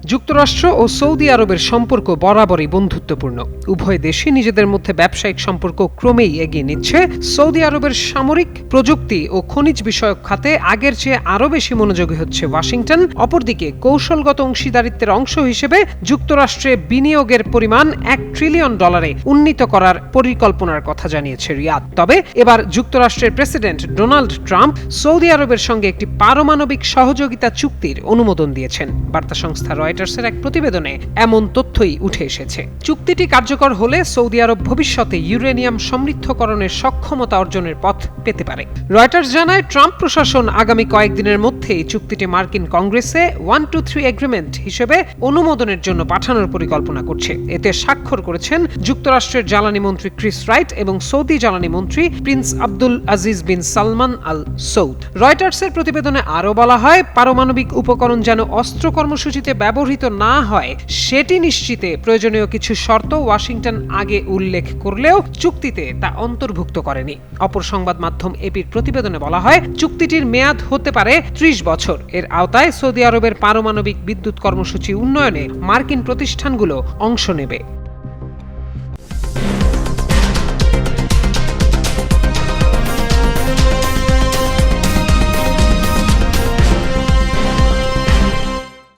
যুক্তরাষ্ট্র ও সৌদি আরবের সম্পর্ক বরাবরই বন্ধুত্বপূর্ণ। উভয় দেশই নিজেদের মধ্যে ব্যবসায়িক সম্পর্ক ক্রমেই এগিয়ে নিচ্ছে। সৌদি আরবের সামরিক, প্রযুক্তি ও খনিজ বিষয়ক খাতে আগের চেয়ে আরও বেশি মনোযোগী হচ্ছে ওয়াশিংটন। অপরদিকে কৌশলগত অংশীদারিত্বের অংশ হিসেবে যুক্তরাষ্ট্রে বিনিয়োগের পরিমাণ $1 ট্রিলিয়ন উন্নীত করার পরিকল্পনার কথা জানিয়েছে রিয়াদ। তবে এবার যুক্তরাষ্ট্রের প্রেসিডেন্ট ডোনাল্ড ট্রাম্প সৌদি আরবের সঙ্গে একটি পারমাণবিক সহযোগিতা চুক্তির অনুমোদন দিয়েছেন। বার্তা সংস্থা রয়টার্সের এক প্রতিবেদনে এমন তথ্যই উঠে এসেছে। চুক্তিটি কার্যকর হলে সৌদি আরব ভবিষ্যতে ইউরেনিয়াম সমৃদ্ধকরণের সক্ষমতা অর্জনের পথ পেতে পারে। রয়টার্স জানায়, ট্রাম্প প্রশাসন আগামী কয়েকদিনের মধ্যেই চুক্তিটি মার্কিন কংগ্রেসে 123 এগ্রিমেন্ট হিসেবে অনুমোদনের জন্য পাঠানোর পরিকল্পনা করছে। এতে স্বাক্ষর করেছেন যুক্তরাষ্ট্রের জ্বালানি মন্ত্রী ক্রিস রাইট এবং সৌদি জ্বালানি মন্ত্রী প্রিন্স আব্দুল আজিজ বিন সালমান আল সৌদ। রয়টার্সের প্রতিবেদনে আরও বলা হয়, পারমাণবিক উপকরণ যেন অস্ত্র কর্মসূচিতে ব্যবহৃত না হয় সেটি নিশ্চিতে প্রয়োজনীয় কিছু শর্ত ওয়াশিংটন আগে উল্লেখ করলেও চুক্তিতে তা অন্তর্ভুক্ত করেনি। অপর সংবাদ মাধ্যম এপির প্রতিবেদনে বলা হয়, চুক্তিটির মেয়াদ হতে পারে 30 বছর। এর আওতায় সৌদি আরবের পারমাণবিক বিদ্যুৎ কর্মসূচি উন্নয়নে মার্কিন প্রতিষ্ঠানগুলো অংশ নেবে।